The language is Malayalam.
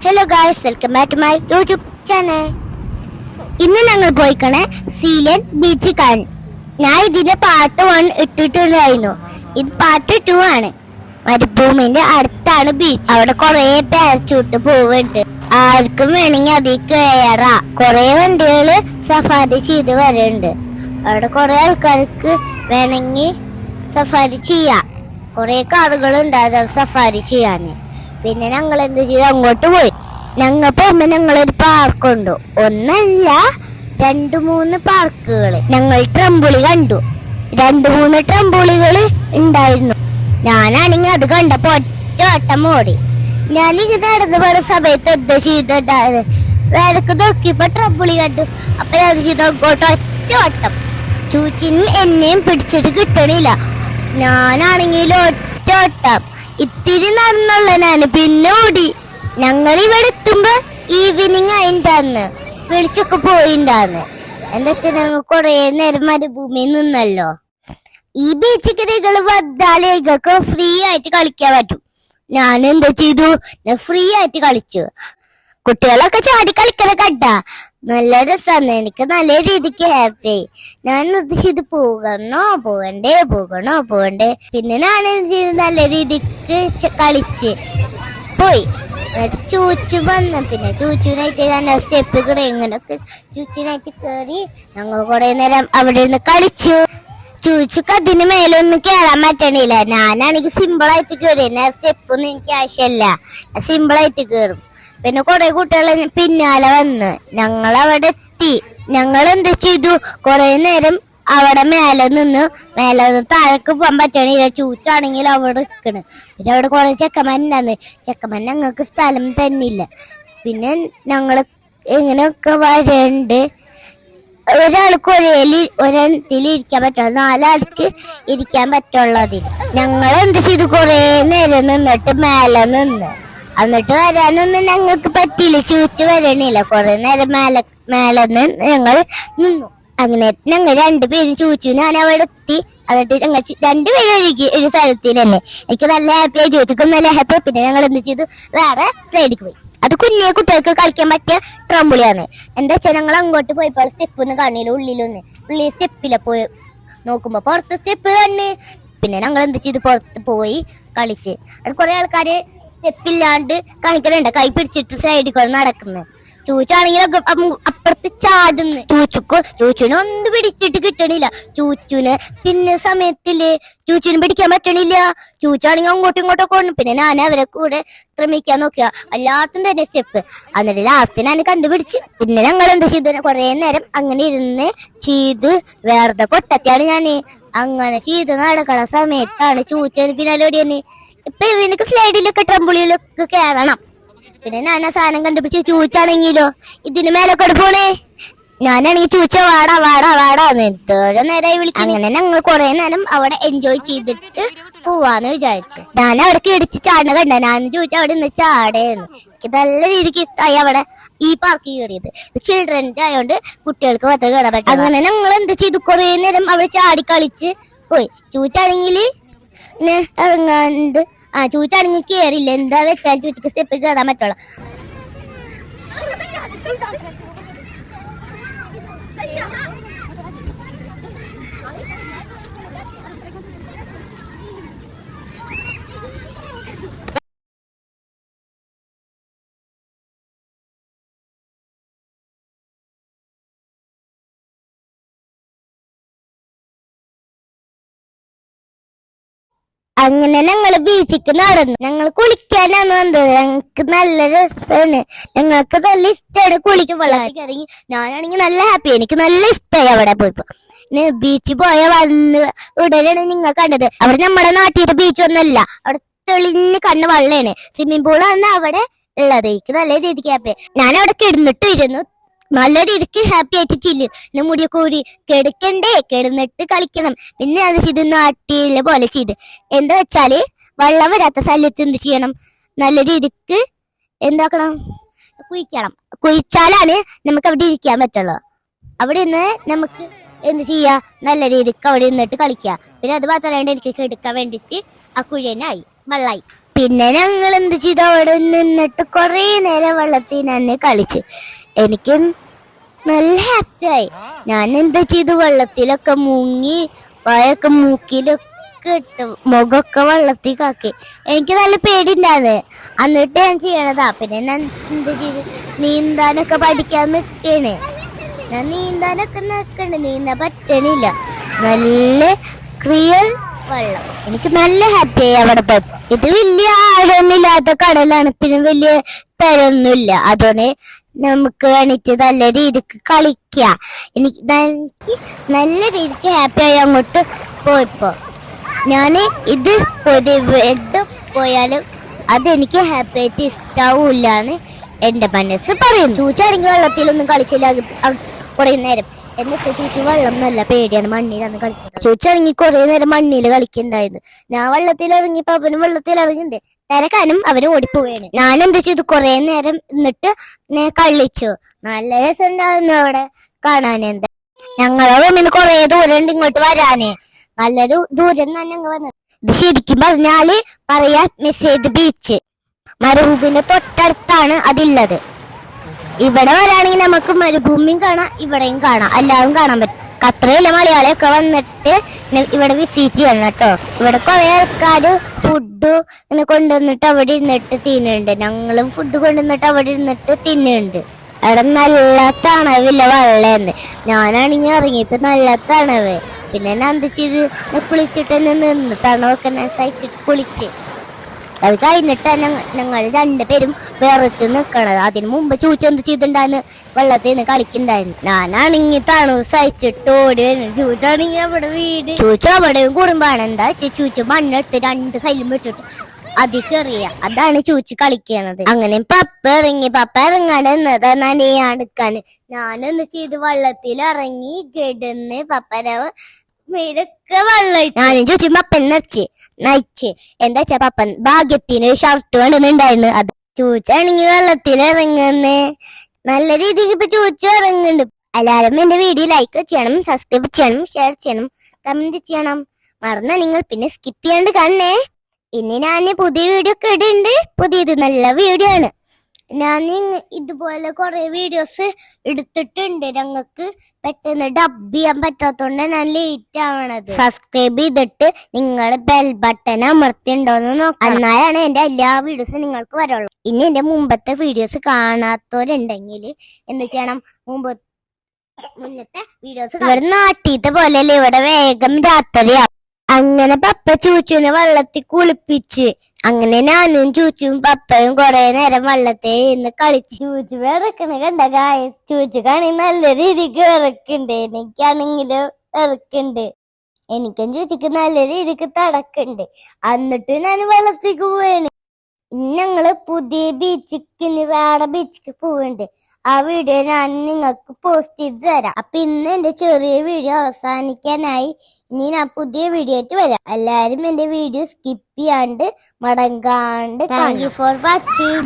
Hello guys, welcome back to my YouTube channel. ഇന്ന് ഞങ്ങൾ പോയിക്കണേ സീലൻ ബീച്ച് കാണാൻ. ഞാൻ ഇതിന്റെ പാർട്ട് 1 ഇട്ടിട്ടുണ്ടായിരുന്നു. ഇത് പാർട്ട് 2 ആണ്. മരുഭൂമിന്റെ അടുത്താണ് ബീച്ച്. അവിടെ കുറെ പാരച്യൂട്ട് പോവുണ്ട്. ആർക്കും വേണമെങ്കിൽ അതിൽ കയറാം. കുറെ വണ്ടികള് സഫാരി ചെയ്ത് വരുന്നുണ്ട്. അവിടെ കുറെ ആൾക്കാർക്ക് വേണമെങ്കിൽ സഫാരി ചെയ്യാം. കുറെ കാറുകൾ ഉണ്ടാകും സഫാരി ചെയ്യാന്. പിന്നെ ഞങ്ങൾ എന്ത് ചെയ്തു, അങ്ങോട്ട് പോയി. ഞങ്ങൾ പോകുമ്പോ ഞങ്ങളൊരു പാർക്കുണ്ട്. ഒന്നല്ല 2-3 പാർക്കുകൾ. ഞങ്ങൾ ട്രംബുളി കണ്ടു. 2-3 ട്രംബുളികൾ ഉണ്ടായിരുന്നു. ഞാനാണെങ്കിൽ അത് കണ്ടപ്പോ ഒറ്റ ഓട്ടം ഓടി. ഞാനിങ്ങനെ നടന്നു പോയ സമയത്ത് എന്താ ചെയ്തിട്ടുണ്ടായത്, വേലക്ക് നോക്കിയപ്പോ ട്രംബുളി കണ്ടു. അപ്പൊ അത് ചെയ്ത് അങ്ങോട്ട് ഒറ്റ ഓട്ടം. ചൂച്ചിനും എന്നെയും പിടിച്ചിട്ട് കിട്ടണില്ല. ഞാനാണെങ്കിലും ഒറ്റ ഓട്ടം. ഇത്തിരി നടന്നുള്ള ഞാന് പിന്നെ ഓടി. ഞങ്ങൾ ഇവിടെ എത്തുമ്പോ ഈവനിങ് ആയിട്ടാന്ന് വിളിച്ചൊക്കെ പോയിണ്ടാന്ന്. എന്താ വെച്ചാൽ ഞങ്ങൾ കുറെ നേരം മരുഭൂമിയിൽ നിന്നല്ലോ. ഈ ബീച്ച് കറികൾ വന്നാലേ നിങ്ങൾക്ക് ഫ്രീ ആയിട്ട് കളിക്കാൻ പറ്റും. ഞാൻ എന്താ ചെയ്തു, ഞാൻ ഫ്രീ ആയിട്ട് കളിച്ചു. കുട്ടികളൊക്കെ ചാടി കളിക്കണ കണ്ട നല്ല രസമാണ്. എനിക്ക് നല്ല രീതിക്ക് ഹാപ്പി ആയി. ഞാൻ ഉദ്ദേശിച്ചത് പോകണ്ടേ. പിന്നെ ഞാൻ എന്ത് ചെയ്ത് നല്ല രീതിക്ക് കളിച്ച് പോയി. എന്നിട്ട് ചൂച്ചു വന്നു. പിന്നെ ചൂച്ചുനായിട്ട് ഞാൻ സ്റ്റെപ്പ് കൂടെ ഇങ്ങനൊക്കെ ചൂച്ചിനായിട്ട് കയറി. ഞങ്ങൾ കുറെ നേരം അവിടെ നിന്ന് കളിച്ചു. ചൂച്ചുക്ക് അതിന് മേലൊന്നും കയറാൻ പറ്റണില്ല. ഞാനാണെങ്കിൽ സിമ്പിളായിട്ട് കയറി. ഞാൻ സ്റ്റെപ്പൊന്നും എനിക്ക് ആവശ്യമല്ല, സിമ്പിളായിട്ട് കയറും. പിന്നെ കുറെ കുട്ടികൾ പിന്നാലെ വന്ന് ഞങ്ങളവിടെ എത്തി. ഞങ്ങൾ എന്ത് ചെയ്തു, കുറെ നേരം അവിടെ മേലെ നിന്ന് താഴേക്ക് പോകാൻ പറ്റണില്ല. ചൂച്ചാണെങ്കിൽ അവിടെ നിൽക്കണ്. പിന്നെ അവിടെ കുറെ ചെക്കന്മാരുണ്ടാന്ന്. ചെക്കന്മാർ ഞങ്ങൾക്ക് സ്ഥലം തന്നില്ല. പിന്നെ ഞങ്ങള് എങ്ങനെയൊക്കെ വരണ്ട്. ഒരാൾക്ക് ഒരെണ്ണത്തിൽ ഇരിക്കാൻ പറ്റുള്ളൂ, 4 ആൾക്ക് ഇരിക്കാൻ പറ്റുള്ളൂ. അതിന് ഞങ്ങൾ എന്ത് ചെയ്തു, കുറെ നേരം നിന്നിട്ട് മേലെ നിന്ന്. എന്നിട്ട് വരാനൊന്നും ഞങ്ങൾക്ക് പറ്റിയില്ല. ചൂച്ച് വരണില്ല. കുറെ നേരം മേലെ ഞങ്ങൾ നിന്നു. അങ്ങനെ ഞങ്ങൾ 2 പേരും ചൂച്ചു ഞാൻ അവിടെ എത്തി. എന്നിട്ട് ഞങ്ങൾ 2 പേരും ഒഴുകി ഒരു സ്ഥലത്തിൽ തന്നെ. എനിക്ക് നല്ല ഹാപ്പി ആയി. ചോദിക്കും നല്ല ഹാപ്പി. പിന്നെ ഞങ്ങൾ എന്ത് ചെയ്തു, വേറെ സൈഡിലേക്ക് പോയി. അത് കുഞ്ഞേ കുട്ടികൾക്ക് കളിക്കാൻ പറ്റിയ ട്രംബുളിയാണ്. എന്താ വെച്ചാൽ ഞങ്ങൾ അങ്ങോട്ട് പോയപ്പോൾ സ്റ്റെപ്പൊന്നും കാണില്ല. ഉള്ളിൽ സ്റ്റെപ്പില്ല. പോയി നോക്കുമ്പോ പുറത്ത് സ്റ്റെപ്പ് കണ്ണ്. പിന്നെ ഞങ്ങൾ എന്ത് ചെയ്തു, പുറത്ത് പോയി കളിച്ച്. അവിടെ കുറെ ആൾക്കാര് സ്റ്റെപ്പില്ലാണ്ട് കളിക്കലുണ്ട്. കൈ പിടിച്ചിട്ട് സൈഡിൽ കൂടെ നടക്കുന്നത്. ചൂച്ചാണെങ്കിൽ അപ്പുറത്ത് ചാടുന്നു. ചൂച്ചിനെ ഒന്നും പിടിച്ചിട്ട് കിട്ടണില്ല. ചൂച്ചിന് പിന്നെ സമയത്തില് ചൂച്ചിന് പിടിക്കാൻ പറ്റണില്ല. ചൂച്ചാണെങ്കിൽ അങ്ങോട്ടും ഇങ്ങോട്ടൊക്കെ കൊണ്ട്. പിന്നെ ഞാൻ അവരെ കൂടെ ശ്രമിക്കാൻ നോക്കിയ എല്ലാത്തും തന്നെ സ്റ്റെപ്പ്. എന്നിട്ട് ലാസ്റ്റ് ഞാൻ കണ്ടുപിടിച്ച്. പിന്നെ ഞങ്ങൾ എന്താ ചെയ്തു, കുറെ നേരം അങ്ങനെ ഇരുന്ന് ചെയ്ത് വേറെ പൊട്ടത്തിയാണ് ഞാൻ. അങ്ങനെ ചെയ്ത് നടക്കണ സമയത്താണ് ചൂച്ചന് പിന്നാലെ ഓടിയാണ്. ഇപ്പൊ ഇവനക്ക് സ്ലൈഡിലൊക്കെ ട്രംബുളിയിലൊക്കെ കയറണം. പിന്നെ ഞാൻ ആ സാധനം കണ്ടുപിടിച്ച്. ചൂച്ചാണെങ്കിലോ ഇതിന് മേലൊക്കെ പോണേ. ഞാനാണെങ്കിൽ ചൂച്ച വാടാന്ന് എന്തോരം നേരമായി വിളിക്കും. അങ്ങനെ ഞങ്ങൾ കുറെ നേരം അവിടെ എൻജോയ് ചെയ്തിട്ട് പോവാന്ന് വിചാരിച്ചു. ഞാൻ അവിടെ ഇടിച്ച് ചാടണ കണ്ട. ഞാൻ ചോദിച്ചാൽ അവിടെ നിന്ന് ചാടേന്ന്. എനിക്ക് നല്ല രീതിക്ക് ഇഷ്ടമായി അവിടെ ഈ പാർക്ക് കയറിയത്. ചിൽഡ്രൻ്റെ ആയതുകൊണ്ട് കുട്ടികൾക്ക് മാത്രമേ കയറാൻ പറ്റും. അങ്ങനെ ഞങ്ങൾ എന്ത് ചെയ്തു, കുറെ നേരം അവിടെ ചാടി കളിച്ച് പോയി. ചൂച്ചാണെങ്കിൽ ഇറങ്ങാണ്ട് ചൂച്ചാണെങ്കിൽ കയറില്ല. എന്താ വെച്ചാൽ ചൂച്ചക്ക് സ്റ്റെപ്പ് കയറാൻ പറ്റുള്ളൂ. അങ്ങനെ ഞങ്ങള് ബീച്ചിക്ക് നടന്നു. ഞങ്ങൾ കുളിക്കാനാണ് വന്നത്. ഞങ്ങക്ക് നല്ല രസമാണ്. ഞങ്ങൾക്ക് നല്ല ഇഷ്ടമാണ് കുളിച്ച് വെള്ളത്തിൽ ഇറങ്ങി. ഞാനാണെങ്കിൽ നല്ല ഹാപ്പി. എനിക്ക് നല്ല ഇഷ്ടമായി അവിടെ പോയപ്പോ. പിന്നെ ബീച്ചിൽ പോയ വന്ന് ഉടനെയാണ് നിങ്ങൾ കണ്ടത്. അവിടെ നമ്മുടെ നാട്ടിലെ ബീച്ച് ഒന്നല്ല. അവിടെ തെളിഞ്ഞ് കണ്ണ് വെള്ളമാണ്. സ്വിമ്മിംഗ് പൂളാണ് അവിടെ ഉള്ളത്. എനിക്ക് നല്ല രീതിക്ക് ഹാപ്പി. ഞാൻ അവിടെ കിടന്നിട്ടിരുന്നു. നല്ല രീതിക്ക് ഹാപ്പി ആയിട്ട് ചില്ല്. പിന്നെ മുടിയൊക്കെ ഊരി കിടന്നിട്ട് കളിക്കണം. പിന്നെ അത് ചെയ്ത് നാട്ടിലെ പോലെ ചെയ്ത്. എന്താ വെച്ചാല് വെള്ളം വരാത്ത സ്ഥലത്ത് എന്ത് ചെയ്യണം, നല്ല രീതിക്ക് എന്താക്കണം, കുഴിച്ചാലാണ് നമുക്ക് അവിടെ ഇരിക്കാൻ പറ്റുള്ളൂ. അവിടെ നിന്ന് നമുക്ക് എന്ത് ചെയ്യാ, നല്ല രീതിക്ക് അവിടെ നിന്നിട്ട് കളിക്കാം. പിന്നെ അത് മാത്രമല്ല, എനിക്ക് കിടക്കാൻ വേണ്ടിട്ട് ആ കുഴി തന്നെ ആയി വെള്ളായി. പിന്നെ ഞങ്ങൾ എന്ത് ചെയ്തു, അവിടെ നിന്നിട്ട് കൊറേ നേരം വെള്ളത്തിൽ തന്നെ കളിച്ചു. എനിക്ക് നല്ല ഹാപ്പിയായി. ഞാൻ എന്താ ചെയ്തു, വെള്ളത്തിലൊക്കെ മുങ്ങി വായൊക്കെ മൂക്കിലൊക്കെ ഇട്ട് മുഖമൊക്കെ വെള്ളത്തിൽ കാക്കി. എനിക്ക് നല്ല പേടിണ്ടായത്. എന്നിട്ട് ഞാൻ ചെയ്യണതാ. പിന്നെ ഞാൻ എന്താ ചെയ്ത്, നീന്താനൊക്കെ പഠിക്കാൻ നിൽക്കണ്. ഞാൻ നീന്താനൊക്കെ നിൽക്കണ്ട്, നീന്താൻ പറ്റണില്ല. നല്ല ക്രിയൽ വെള്ളം. എനിക്ക് നല്ല ഹാപ്പിയായി അവിടെ പോയി. ഇത് വലിയ ആഴമില്ലാത്ത കടലാണ്, പിന്നെ വലിയ തരൊന്നുമില്ല. അതുകൊണ്ട് നമുക്ക് വേണ്ടിട്ട് നല്ല രീതിക്ക് കളിക്കാം. എനിക്ക് നല്ല രീതിക്ക് ഹാപ്പിയായി അങ്ങോട്ട് പോയപ്പോ ഞാന് ഇത് പൊതുവെട്ട് പോയാലും അതെനിക്ക് ഹാപ്പി ആയിട്ട് ഇഷ്ടാവൂല്ലാന്ന് എന്റെ മനസ്സ് പറയും. ചൂച്ചാണെങ്കിൽ വെള്ളത്തിലൊന്നും കളിച്ചില്ല കുറെ നേരം. എന്ന് വെച്ചാൽ ചൂച്ചു വെള്ളം നല്ല പേടിയാണ്, മണ്ണിലാണ് കളിച്ചത്. ചൂച്ചാണെങ്കിൽ കുറെ നേരം മണ്ണിൽ കളിക്കണ്ടായിരുന്നു. ഞാൻ വെള്ളത്തിൽ ഇറങ്ങിയപ്പോ അവനും വെള്ളത്തിൽ ഇറങ്ങിണ്ട് തിരക്കാനും അവന് ഓടിപ്പോവാണ്. ഞാൻ എന്താ ചെയ്തു, കുറെ നേരം എന്നിട്ട് കളിച്ചു. നല്ല രസം ഉണ്ടായിരുന്നു അവിടെ കാണാൻ. എന്താ ഞങ്ങളെ റൂമിന്ന് കുറെ ദൂരം ഉണ്ട് ഇങ്ങോട്ട് വരാന്. നല്ലൊരു ദൂരം തന്നെ ഞങ്ങൾ വന്നത്. ഇത് ശരിക്കും പറഞ്ഞാല് പറയാ മെസ്സേജ് ബീച്ച് മരുഭൂമിന്റെ തൊട്ടടുത്താണ് അതിള്ളത്. ഇവിടെ വരാണെങ്കിൽ നമുക്ക് മരുഭൂമിയും കാണാം, ഇവിടെയും കാണാം, എല്ലാവരും കാണാൻ പറ്റും. ഖത്തറിലെ മലയാളിയൊക്കെ വന്നിട്ട് ഇവിടെ വിസിറ്റ് ചെയ്യണം കേട്ടോ. ഇവിടെ കുറെ ആൾക്കാര് ഫുഡ് ഇങ്ങനെ കൊണ്ടുവന്നിട്ട് അവിടെ ഇരുന്നിട്ട് തിന്നുന്നുണ്ട്. ഞങ്ങളും ഫുഡ് കൊണ്ടുവന്നിട്ട് അവിടെ ഇരുന്നിട്ട് തിന്നുന്നുണ്ട്. അവിടെ നല്ല തണവില്ല വെള്ളമെന്ന്. ഞാനാണെങ്കിൽ ഇറങ്ങിയപ്പോ നല്ല തണവ്. പിന്നെ ഞാൻ എന്ത് ചെയ്ത്, കുളിച്ചിട്ട് തന്നെ നിന്ന് തണവൊക്കെ സഹിച്ചിട്ട് കുളിച്ച്. അത് കഴിഞ്ഞിട്ടാണ് ഞങ്ങൾ രണ്ടുപേരും വിറച്ച് നിക്കണത്. അതിന് മുമ്പ് ചൂച്ച എന്ത് ചെയ്തിട്ടുണ്ടായിരുന്നു, വെള്ളത്തിൽ നിന്ന് കളിക്കണ്ടായിരുന്നു. ഞാനാണെങ്കിൽ തണുവ് സഹിച്ചിട്ട് ഓടി വരുന്നു. ചൂച്ചാണെങ്കിൽ അവിടെ വീട്. ചൂച്ച അവിടെയും കുറുമ്പാണ്. എന്താ ചൂച്ച മണ്ണെടുത്ത് രണ്ട് കയ്യിലും വെച്ചിട്ട് അതിക്കെറിയ. അതാണ് ചൂച്ച് കളിക്കണത്. അങ്ങനെ പപ്പ ഇറങ്ങി. പപ്പ ഇറങ്ങാണ്ട് എന്നതാ നനയാടുക്കാന്. ഞാനൊന്ന് ചെയ്ത് വെള്ളത്തിൽ ഇറങ്ങി കിടന്ന് പപ്പര മേലൊക്കെ വെള്ളം. ഞാനും ചൂച്ചും പപ്പൻ നയിച്ച് എന്താ വെച്ചാ പപ്പൻ ഭാഗ്യത്തിന് ഷർട്ട് കൊണ്ടുവന്നുണ്ടായിരുന്നു. അത് ചൂച്ചാണെങ്കിൽ വെള്ളത്തിൽ ഇറങ്ങുന്നേ നല്ല രീതിക്ക് ഇപ്പൊ ചൂച്ചു ഇറങ്ങുന്നുണ്ട്. എല്ലാവരും എന്റെ വീഡിയോ ലൈക്ക് ചെയ്യണം, സബ്സ്ക്രൈബ് ചെയ്യണം, ഷെയർ ചെയ്യണം, കമന്റ് ചെയ്യണം. മറന്ന നിങ്ങൾ പിന്നെ സ്കിപ്പ് ചെയ്യാണ്ട് കാണണേ. ഇനി ഞാൻ പുതിയ വീഡിയോ ഒക്കെ ഇടുന്നുണ്ട്. പുതിയത് നല്ല വീഡിയോ ആണ്. ഞാൻ ഇതുപോലെ കുറെ വീഡിയോസ് എടുത്തിട്ടുണ്ട്. ഞങ്ങൾക്ക് പെട്ടെന്ന് ഡബ് ചെയ്യാൻ പറ്റാത്തോണ്ട് ഞാൻ ലേറ്റ് ആവണത്. സബ്സ്ക്രൈബ് ചെയ്തിട്ട് നിങ്ങൾ ബെൽ ബട്ടൺ അമർത്തിണ്ടോന്ന് നോക്കാം. എന്നാലാണ് എന്റെ എല്ലാ വീഡിയോസും നിങ്ങൾക്ക് വരുള്ളൂ. ഇനി എന്റെ മുമ്പത്തെ വീഡിയോസ് കാണാത്തവരുണ്ടെങ്കിൽ എന്ത് ചെയ്യണം, മുന്നത്തെ വീഡിയോസ്. ഇവിടെ നാട്ടിലത്തെ പോലെയല്ലേ, ഇവിടെ വേഗം രാത്രിയാവും. അങ്ങനെ പപ്പ ചൂച്ചുവിനെ വെള്ളത്തിൽ കുളിപ്പിച്ച്. അങ്ങനെ ഞാനും ചൂച്ചും പപ്പയും കുറെ നേരം വെള്ളത്തിൽ ഇരുന്ന് കളിച്ച്. ചൂച്ചു വിറക്കണ കണ്ട ഗായ. ചൂച്ചുക്കാണെങ്കിൽ നല്ല രീതിക്ക് വിറക്കുണ്ട്, എനിക്കാണെങ്കിലും വിറക്കുണ്ട്. എനിക്കും ചൂച്ചക്ക് നല്ല രീതിക്ക് തടക്കുണ്ട്. എന്നിട്ട് ഞാൻ വെള്ളത്തേക്ക് പോവാണ്. ഇനി ഞങ്ങള് പുതിയ ബീച്ചിക്ക്, വേറെ ബീച്ചിക്ക് പോവുന്നുണ്ട്. ആ വീഡിയോ ഞാൻ നിങ്ങൾക്ക് പോസ്റ്റ് ചെയ്ത് തരാം. അപ്പൊ ഇന്ന് എന്റെ ചെറിയ വീഡിയോ അവസാനിക്കാനായി. ഇനി ഞാൻ പുതിയ വീഡിയോ ആയിട്ട് വരാം. എല്ലാരും എന്റെ വീഡിയോ സ്കിപ്പ് ചെയ്യാണ്ട് മടങ്ങാണ്ട്. Thank you for watching.